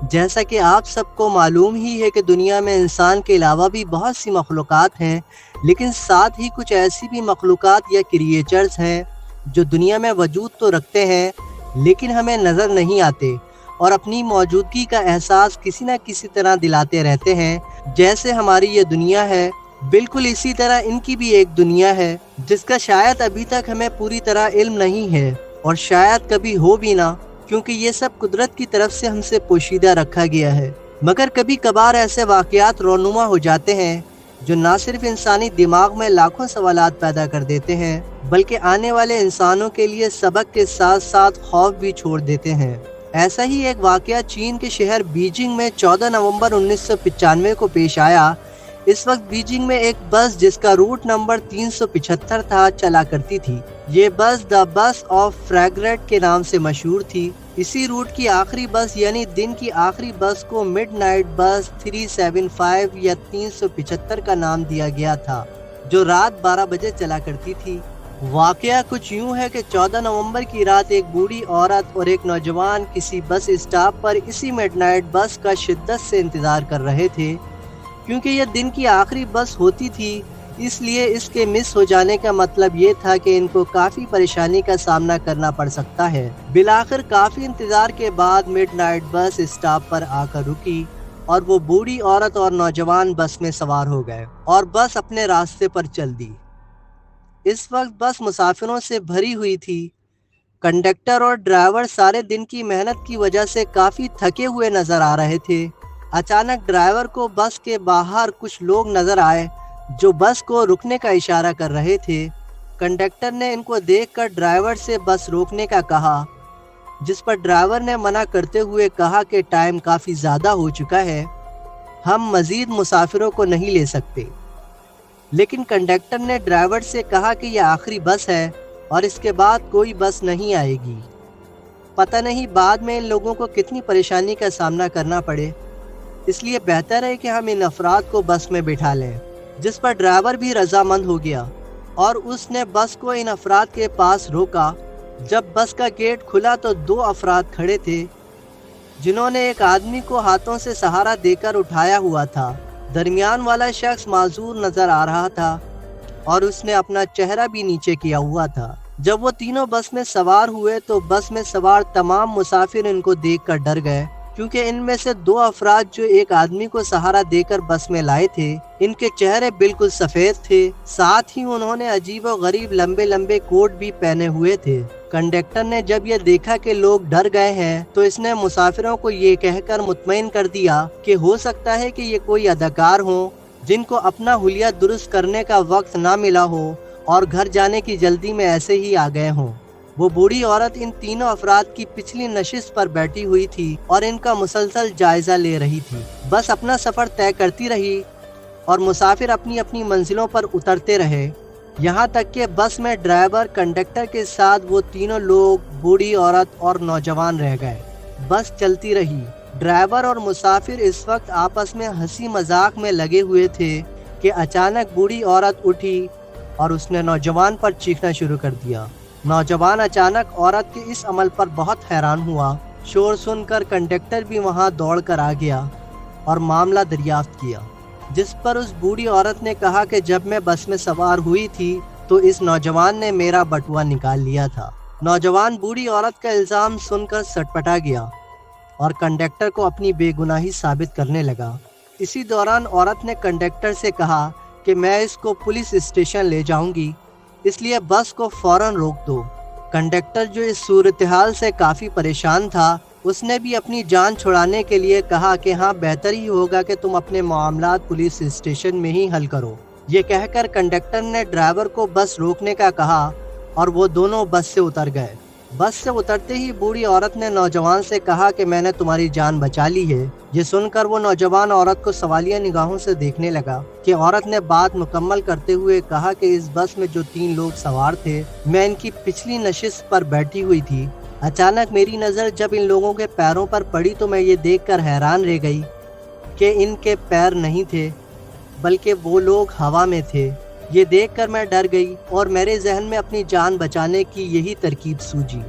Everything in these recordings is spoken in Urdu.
جیسا کہ آپ سب کو معلوم ہی ہے کہ دنیا میں انسان کے علاوہ بھی بہت سی مخلوقات ہیں، لیکن ساتھ ہی کچھ ایسی بھی مخلوقات یا کریچرز ہیں جو دنیا میں وجود تو رکھتے ہیں لیکن ہمیں نظر نہیں آتے اور اپنی موجودگی کا احساس کسی نہ کسی طرح دلاتے رہتے ہیں۔ جیسے ہماری یہ دنیا ہے، بالکل اسی طرح ان کی بھی ایک دنیا ہے جس کا شاید ابھی تک ہمیں پوری طرح علم نہیں ہے اور شاید کبھی ہو بھی نہ، کیونکہ یہ سب قدرت کی طرف سے ہم سے پوشیدہ رکھا گیا ہے۔ مگر کبھی کبھار ایسے واقعات رونما ہو جاتے ہیں جو نہ صرف انسانی دماغ میں لاکھوں سوالات پیدا کر دیتے ہیں بلکہ آنے والے انسانوں کے لیے سبق کے ساتھ ساتھ خوف بھی چھوڑ دیتے ہیں۔ ایسا ہی ایک واقعہ چین کے شہر بیجنگ میں 14 نومبر 1995 کو پیش آیا۔ اس وقت بیجنگ میں ایک بس جس کا روٹ نمبر 375 تھا چلا کرتی تھی۔ یہ بس دا بس آف فریگریٹ کے نام سے مشہور تھی۔ اسی روٹ کی آخری بس یعنی دن کی آخری بس کو مڈ نائٹ بس 375 یا 375 کا نام دیا گیا تھا، جو رات 12 بجے چلا کرتی تھی۔ واقعہ کچھ یوں ہے کہ 14 نومبر کی رات ایک بوڑھی عورت اور ایک نوجوان کسی بس اسٹاپ پر اسی مڈ نائٹ بس کا شدت سے انتظار کر رہے تھے۔ کیونکہ یہ دن کی آخری بس ہوتی تھی، اس لیے اس کے مس ہو جانے کا مطلب یہ تھا کہ ان کو کافی پریشانی کا سامنا کرنا پڑ سکتا ہے۔ بالآخر کافی انتظار کے بعد مڈ نائٹ بس اسٹاپ پر آ کر رکی اور وہ بوڑھی عورت اور نوجوان بس میں سوار ہو گئے اور بس اپنے راستے پر چل دی۔ اس وقت بس مسافروں سے بھری ہوئی تھی۔ کنڈکٹر اور ڈرائیور سارے دن کی محنت کی وجہ سے کافی تھکے ہوئے نظر آ رہے تھے۔ اچانک ڈرائیور کو بس کے باہر کچھ لوگ نظر آئے جو بس کو رکنے کا اشارہ کر رہے تھے۔ کنڈکٹر نے ان کو دیکھ کر ڈرائیور سے بس روکنے کا کہا، جس پر ڈرائیور نے منع کرتے ہوئے کہا کہ ٹائم کافی زیادہ ہو چکا ہے، ہم مزید مسافروں کو نہیں لے سکتے۔ لیکن کنڈکٹر نے ڈرائیور سے کہا کہ یہ آخری بس ہے اور اس کے بعد کوئی بس نہیں آئے گی۔ پتہ نہیں بعد میں ان لوگوں کو کتنی پریشانی کا سامنا کرنا پڑے، اس لیے بہتر ہے کہ ہم ان افراد کو بس میں بٹھا لیں۔ جس پر ڈرائیور بھی رضامند ہو گیا اور اس نے بس کو ان افراد کے پاس روکا۔ جب بس کا گیٹ کھلا تو 2 افراد کھڑے تھے جنہوں نے ایک آدمی کو ہاتھوں سے سہارا دے کر اٹھایا ہوا تھا۔ درمیان والا شخص معذور نظر آ رہا تھا اور اس نے اپنا چہرہ بھی نیچے کیا ہوا تھا۔ جب وہ تینوں بس میں سوار ہوئے تو بس میں سوار تمام مسافر ان کو دیکھ کر ڈر گئے، کیونکہ ان میں سے 2 افراد جو ایک آدمی کو سہارا دے کر بس میں لائے تھے، ان کے چہرے بالکل سفید تھے، ساتھ ہی انہوں نے عجیب و غریب لمبے لمبے کوٹ بھی پہنے ہوئے تھے۔ کنڈکٹر نے جب یہ دیکھا کہ لوگ ڈر گئے ہیں تو اس نے مسافروں کو یہ کہہ کر مطمئن کر دیا کہ ہو سکتا ہے کہ یہ کوئی اداکار ہوں جن کو اپنا حلیہ درست کرنے کا وقت نہ ملا ہو اور گھر جانے کی جلدی میں ایسے ہی آ گئے ہوں۔ وہ بوڑھی عورت ان تینوں افراد کی پچھلی نشست پر بیٹھی ہوئی تھی اور ان کا مسلسل جائزہ لے رہی تھی۔ بس اپنا سفر طے کرتی رہی اور مسافر اپنی اپنی منزلوں پر اترتے رہے، یہاں تک کہ بس میں ڈرائیور، کنڈکٹر کے ساتھ وہ تینوں لوگ، بوڑھی عورت اور نوجوان رہ گئے۔ بس چلتی رہی۔ ڈرائیور اور مسافر اس وقت آپس میں ہنسی مذاق میں لگے ہوئے تھے کہ اچانک بوڑھی عورت اٹھی اور اس نے نوجوان پر چیخنا شروع کر دیا۔ نوجوان اچانک عورت کے اس عمل پر بہت حیران ہوا۔ شور سن کر کنڈکٹر بھی وہاں دوڑ کر آ گیا اور معاملہ دریافت کیا، جس پر اس بوڑھی عورت نے کہا کہ جب میں بس میں سوار ہوئی تھی تو اس نوجوان نے میرا بٹوا نکال لیا تھا۔ نوجوان بوڑھی عورت کا الزام سن کر سٹپٹا گیا اور کنڈکٹر کو اپنی بے گناہی ثابت کرنے لگا۔ اسی دوران عورت نے کنڈکٹر سے کہا کہ میں اس کو پولیس اسٹیشن لے جاؤں گی، اس لیے بس کو فوراً روک دو۔ کنڈکٹر جو اس صورتحال سے کافی پریشان تھا، اس نے بھی اپنی جان چھڑانے کے لیے کہا کہ ہاں بہتر ہی ہوگا کہ تم اپنے معاملات پولیس اسٹیشن میں ہی حل کرو۔ یہ کہہ کر کنڈکٹر نے ڈرائیور کو بس روکنے کا کہا اور وہ دونوں بس سے اتر گئے۔ بس سے اترتے ہی بوڑھی عورت نے نوجوان سے کہا کہ میں نے تمہاری جان بچا لی ہے۔ یہ سن کر وہ نوجوان عورت کو سوالیہ نگاہوں سے دیکھنے لگا کہ عورت نے بات مکمل کرتے ہوئے کہا کہ اس بس میں جو 3 لوگ سوار تھے، میں ان کی پچھلی نشست پر بیٹھی ہوئی تھی۔ اچانک میری نظر جب ان لوگوں کے پیروں پر پڑی تو میں یہ دیکھ کر حیران رہ گئی کہ ان کے پیر نہیں تھے بلکہ وہ لوگ ہوا میں تھے۔ یہ دیکھ کر میں ڈر گئی اور میرے ذہن میں اپنی جان بچانے کی یہی ترکیب سوجی۔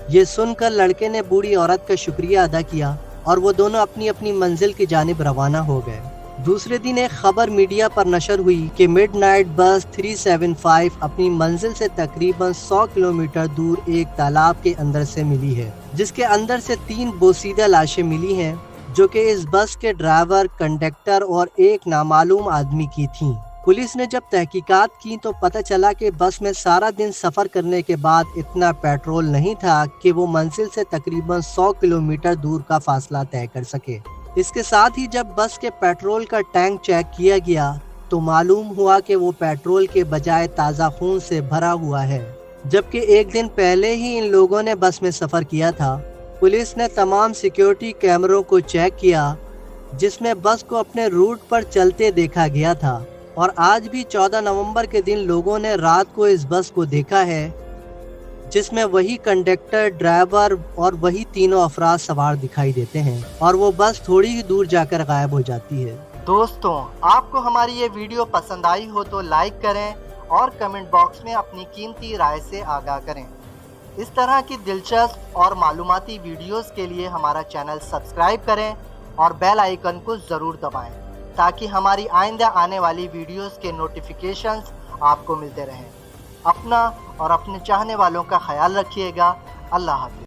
یہ سن کر لڑکے نے بوڑھی عورت کا شکریہ ادا کیا اور وہ دونوں اپنی اپنی منزل کی جانب روانہ ہو گئے۔ دوسرے دن ایک خبر میڈیا پر نشر ہوئی کہ مڈ نائٹ بس 375 اپنی منزل سے تقریباً 100 کلومیٹر دور ایک تالاب کے اندر سے ملی ہے، جس کے اندر سے 3 بوسیدہ لاشیں ملی ہیں جو کہ اس بس کے ڈرائیور، کنڈکٹر اور ایک نامعلوم آدمی کی تھیں۔ پولیس نے جب تحقیقات کی تو پتہ چلا کہ بس میں سارا دن سفر کرنے کے بعد اتنا پیٹرول نہیں تھا کہ وہ منزل سے تقریباً 100 کلومیٹر دور کا فاصلہ طے کر سکے۔ اس کے ساتھ ہی جب بس کے پیٹرول کا ٹینک چیک کیا گیا تو معلوم ہوا کہ وہ پیٹرول کے بجائے تازہ خون سے بھرا ہوا ہے، جبکہ ایک دن پہلے ہی ان لوگوں نے بس میں سفر کیا تھا۔ پولیس نے تمام سیکیورٹی کیمروں کو چیک کیا جس میں بس کو اپنے روٹ پر چلتے دیکھا گیا تھا، اور آج بھی 14 نومبر کے دن لوگوں نے رات کو اس بس کو دیکھا ہے جس میں وہی کنڈکٹر، ڈرائیور اور وہی تینوں افراد سوار دکھائی دیتے ہیں، اور وہ بس تھوڑی ہی دور جا کر غائب ہو جاتی ہے۔ دوستوں، آپ کو ہماری یہ ویڈیو پسند آئی ہو تو لائک کریں اور کمنٹ باکس میں اپنی قیمتی رائے سے آگاہ کریں۔ اس طرح کی دلچسپ اور معلوماتی ویڈیوز کے لیے ہمارا چینل سبسکرائب کریں اور بیل آئیکن کو ضرور دبائیں تاکہ ہماری آئندہ آنے والی ویڈیوز کے نوٹیفیکیشنز آپ کو ملتے رہیں۔ اپنا اور اپنے چاہنے والوں کا خیال رکھیے گا۔ اللہ حافظ۔